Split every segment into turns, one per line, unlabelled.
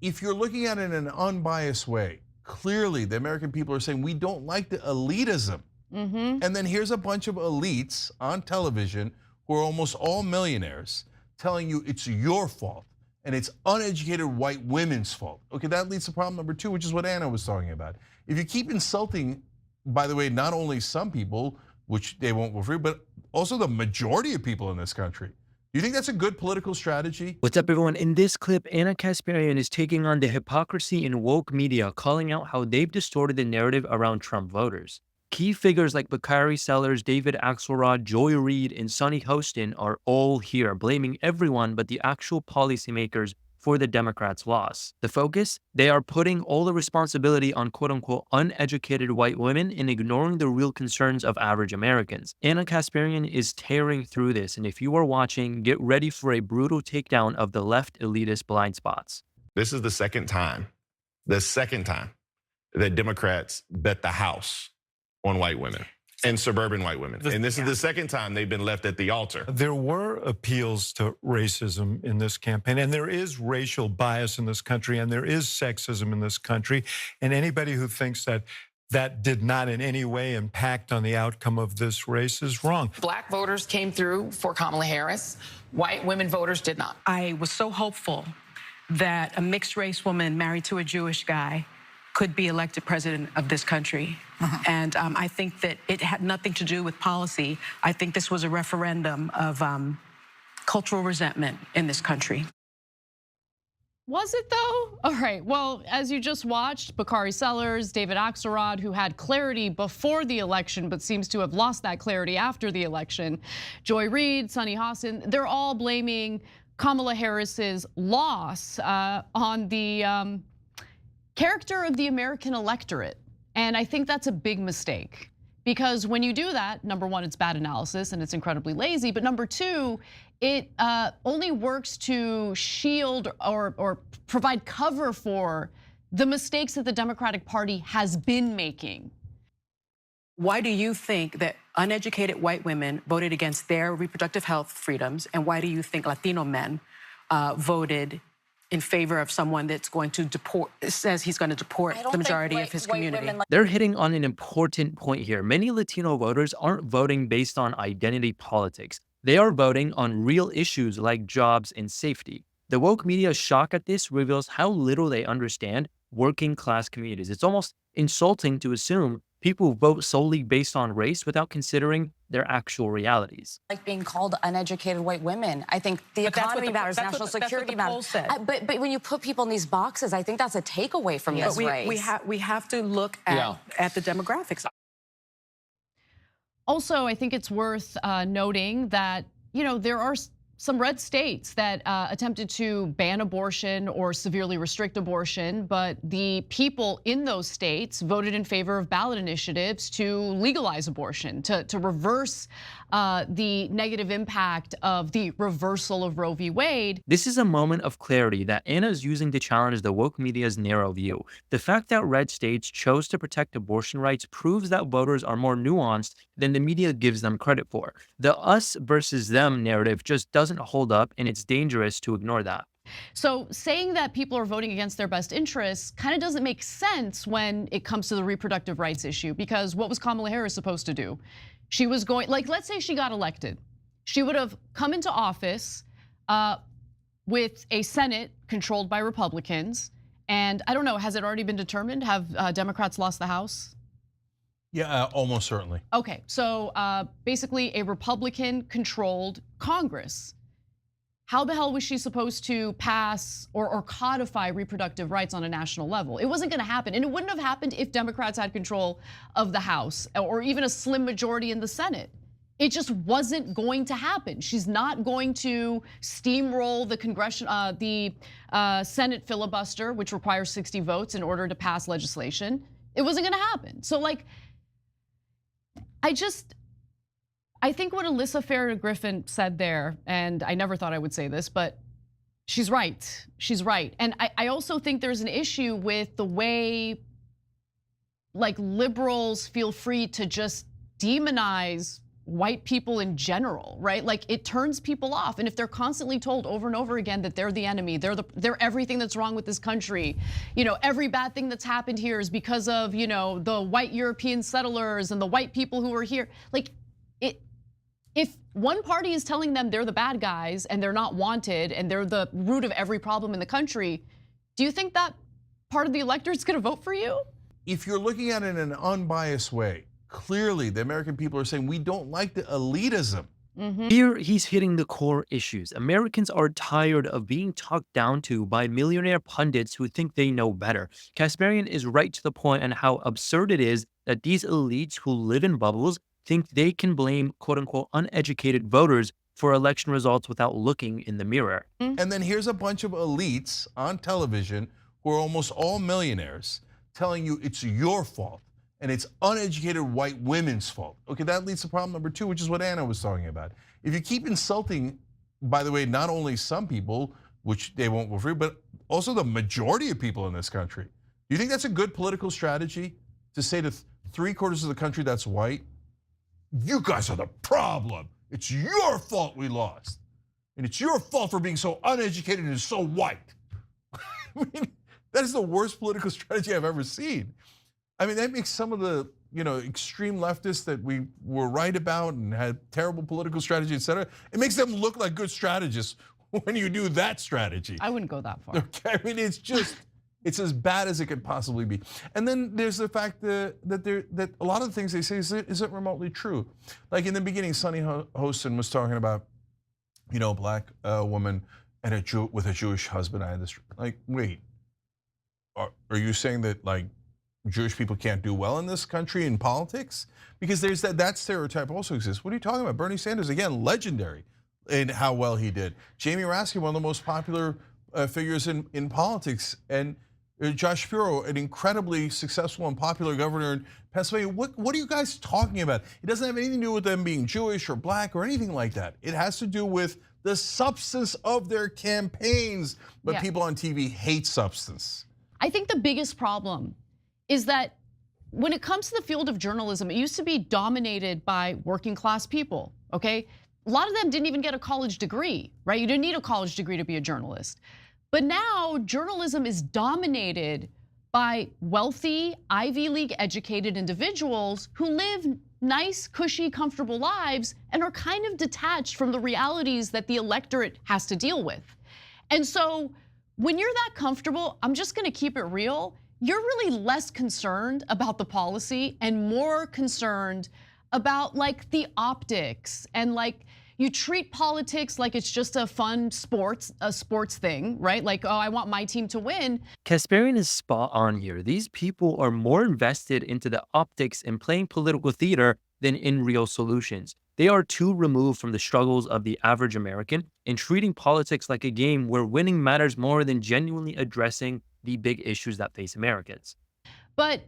if you're looking at it in an unbiased way, clearly the American people are saying we don't like the elitism. And then here's a bunch of elites on television who are almost all millionaires telling you it's your fault and it's uneducated white women's fault. Okay, that leads to problem number 2, which is what Anna was talking about. If you keep insulting, by the way, not only some people, which they won't go free, but also the majority of people in this country. Do you think that's a good political strategy?
What's up, everyone? In this clip, Anna Kasparian is taking on the hypocrisy in woke media, calling out how they've distorted the narrative around Trump voters. Key figures like Bakari Sellers, David Axelrod, Joy Reid, and Sonny Hostin are all here, blaming everyone but the actual policymakers for the Democrats' loss. The focus? They are putting all the responsibility on quote-unquote uneducated white women and ignoring the real concerns of average Americans. Anna Kasparian is tearing through this, and if you are watching, get ready for a brutal takedown of the left elitist blind spots.
This is the second time that Democrats bet the House on white women and suburban white women. And this is the second time they've been left at the altar.
There were appeals to racism in this campaign, and there is racial bias in this country, and there is sexism in this country. And anybody who thinks that that did not in any way impact on the outcome of this race is wrong.
Black voters came through for Kamala Harris. White women voters did not.
I was so hopeful that a mixed race woman married to a Jewish guy could be elected president of this country. And I think that it had nothing to do with policy. I think this was a referendum of cultural resentment in this country.
Was it though? All right, well, as you just watched, Bakari Sellers, David Axelrod, who had clarity before the election but seems to have lost that clarity after the election, Joy Reid, Sonny Hostin, they're all blaming Kamala Harris's loss on the character of the American electorate. And I think that's a big mistake, because when you do that, number one, it's bad analysis and it's incredibly lazy. But number two, it only works to shield or provide cover for the mistakes that the Democratic Party has been making.
Why do you think that uneducated white women voted against their reproductive health freedoms? And why do you think Latino men voted in favor of someone that's going to deport, says he's going to deport the majority of his community?
They're hitting on an important point here. Many Latino voters aren't voting based on identity politics. They are voting on real issues like jobs and safety. The woke media's shock at this reveals how little they understand working class communities. It's almost insulting to assume people vote solely based on race without considering their actual realities.
Like being called uneducated white women. I think the economy matters, national security matters. But when you put people in these boxes, I think that's a takeaway from this race.
We have to look at the demographics.
Also, I think it's worth noting that, there are some red states that attempted to ban abortion or severely restrict abortion, but the people in those states voted in favor of ballot initiatives to legalize abortion, to reverse the negative impact of the reversal of Roe v. Wade.
This is a moment of clarity that Anna is using to challenge the woke media's narrow view. The fact that red states chose to protect abortion rights proves that voters are more nuanced than the media gives them credit for. The us versus them narrative just doesn't hold up, and it's dangerous to ignore that.
So saying that people are voting against their best interests kind of doesn't make sense when it comes to the reproductive rights issue, because what was Kamala Harris supposed to do? She was going, like, let's say she got elected. She would have come into office with a Senate controlled by Republicans. And I don't know, has it already been determined? Have Democrats lost the House?
Yeah, almost certainly.
Okay, so basically a Republican-controlled Congress. How the hell was she supposed to pass or codify reproductive rights on a national level? It wasn't gonna happen, and it wouldn't have happened if Democrats had control of the House or even a slim majority in the Senate. It just wasn't going to happen. She's not going to steamroll the Senate filibuster, which requires 60 votes in order to pass legislation. It wasn't gonna happen. So I think what Alyssa Farah Griffin said there, and I never thought I would say this, but she's right. She's right. And I also think there's an issue with the way liberals feel free to just demonize white people in general, right? Like it turns people off. And if they're constantly told over and over again that they're the enemy, they're everything that's wrong with this country, every bad thing that's happened here is because of, the white European settlers and the white people who were here. Like if one party is telling them they're the bad guys and they're not wanted and they're the root of every problem in the country, do you think that part of the electorate's gonna vote for you?
If you're looking at it in an unbiased way, clearly the American people are saying we don't like the elitism.
Here, he's hitting the core issues. Americans are tired of being talked down to by millionaire pundits who think they know better. Kasparian is right to the point on how absurd it is that these elites who live in bubbles think they can blame quote-unquote uneducated voters for election results without looking in the mirror.
And then here's a bunch of elites on television who are almost all millionaires telling you it's your fault and it's uneducated white women's fault. Okay, that leads to problem number 2, which is what Anna was talking about. If you keep insulting, by the way, not only some people, which they won't go free, but also the majority of people in this country. Do you think that's a good political strategy to say to 3/4 of the country that's white, you guys are the problem. It's your fault we lost. And it's your fault for being so uneducated and so white. I mean, that is the worst political strategy I've ever seen. I mean, that makes some of the extreme leftists that we were right about and had terrible political strategy, et cetera, it makes them look like good strategists when you do that strategy.
I wouldn't go that far.
Okay, I mean, it's as bad as it could possibly be. And then there's the fact that a lot of the things they say isn't remotely true. Like in the beginning, Sunny Hostin was talking about, black woman and with a Jewish husband. I had this, like, wait, are you saying that like Jewish people can't do well in this country in politics? Because there's that stereotype also exists. What are you talking about? Bernie Sanders, again, legendary in how well he did. Jamie Raskin, one of the most popular figures in politics, and Josh Shapiro, an incredibly successful and popular governor in Pennsylvania. What are you guys talking about? It doesn't have anything to do with them being Jewish or black or anything like that. It has to do with the substance of their campaigns, but people on TV hate substance.
I think the biggest problem is that when it comes to the field of journalism, it used to be dominated by working class people, okay? A lot of them didn't even get a college degree, right? You didn't need a college degree to be a journalist. But now journalism is dominated by wealthy, Ivy League educated individuals who live nice, cushy, comfortable lives and are kind of detached from the realities that the electorate has to deal with. And so when you're that comfortable, I'm just gonna keep it real, you're really less concerned about the policy and more concerned about like the optics, and like you treat politics like it's just a fun sports thing, right? Like, oh, I want my team to win.
Kasparian is spot on here. These people are more invested into the optics and playing political theater than in real solutions. They are too removed from the struggles of the average American and treating politics like a game where winning matters more than genuinely addressing the big issues that face Americans.
But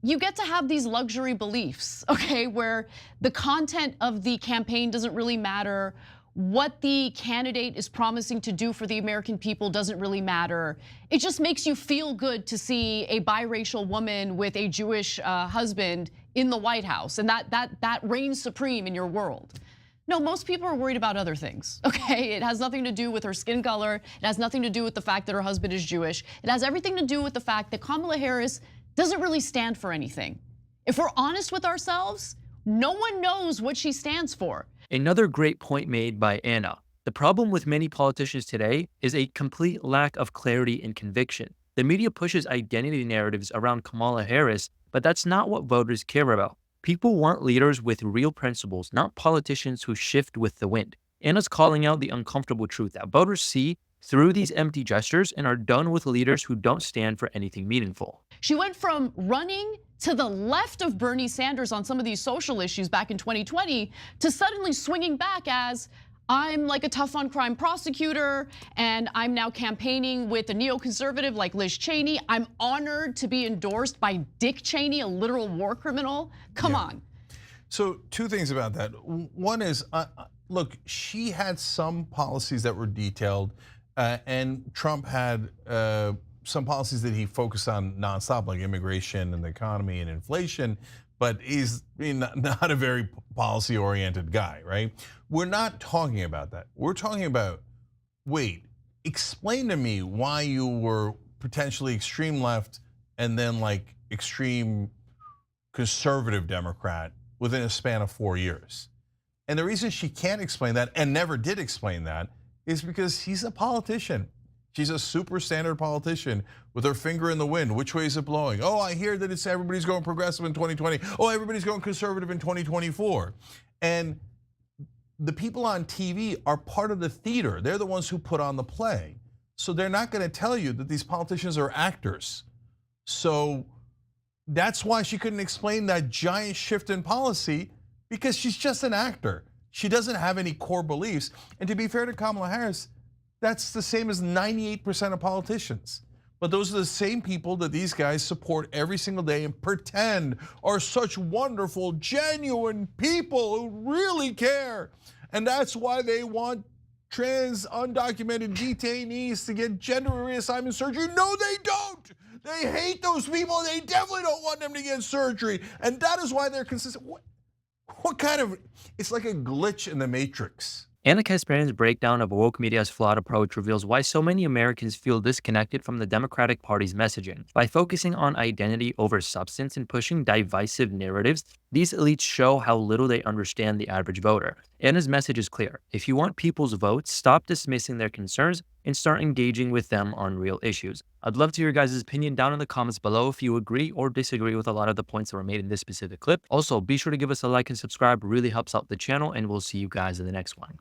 you get to have these luxury beliefs, okay, where the content of the campaign doesn't really matter. What the candidate is promising to do for the American people doesn't really matter. It just makes you feel good to see a biracial woman with a Jewish husband in the White House, and that reigns supreme in your world. No, most people are worried about other things, okay? It has nothing to do with her skin color. It has nothing to do with the fact that her husband is Jewish. It has everything to do with the fact that Kamala Harris doesn't really stand for anything. If we're honest with ourselves, no one knows what she stands for.
Another great point made by Anna. The problem with many politicians today is a complete lack of clarity and conviction. The media pushes identity narratives around Kamala Harris, but that's not what voters care about. People want leaders with real principles, not politicians who shift with the wind. Anna's calling out the uncomfortable truth that voters see through these empty gestures and are done with leaders who don't stand for anything meaningful.
She went from running to the left of Bernie Sanders on some of these social issues back in 2020 to suddenly swinging back as, I'm like a tough on crime prosecutor and I'm now campaigning with a neoconservative like Liz Cheney. I'm honored to be endorsed by Dick Cheney, a literal war criminal. Come on.
So 2 things about that. One is, look, she had some policies that were detailed and Trump had some policies that he focused on nonstop, like immigration and the economy and inflation. but he's not a very policy-oriented guy, right? We're not talking about that. We're talking about, wait, explain to me why you were potentially extreme left and then like extreme conservative Democrat within a span of 4 years. And the reason she can't explain that and never did explain that is because he's a politician. She's a super standard politician with her finger in the wind. Which way is it blowing? Oh, I hear that it's everybody's going progressive in 2020. Oh, everybody's going conservative in 2024. And the people on TV are part of the theater. They're the ones who put on the play. So they're not going to tell you that these politicians are actors. So that's why she couldn't explain that giant shift in policy, because she's just an actor. She doesn't have any core beliefs. And to be fair to Kamala Harris, that's the same as 98% of politicians. But those are the same people that these guys support every single day and pretend are such wonderful, genuine people who really care. And that's why they want trans undocumented detainees to get gender reassignment surgery. No, they don't. They hate those people. They definitely don't want them to get surgery. And that is why they're consistent. What kind of, it's like a glitch in the matrix.
Ana Kasparian's breakdown of woke media's flawed approach reveals why so many Americans feel disconnected from the Democratic Party's messaging. By focusing on identity over substance and pushing divisive narratives, these elites show how little they understand the average voter. Ana's message is clear. If you want people's votes, stop dismissing their concerns and start engaging with them on real issues. I'd love to hear your guys' opinion down in the comments below if you agree or disagree with a lot of the points that were made in this specific clip. Also, be sure to give us a like and subscribe. It really helps out the channel, and we'll see you guys in the next one.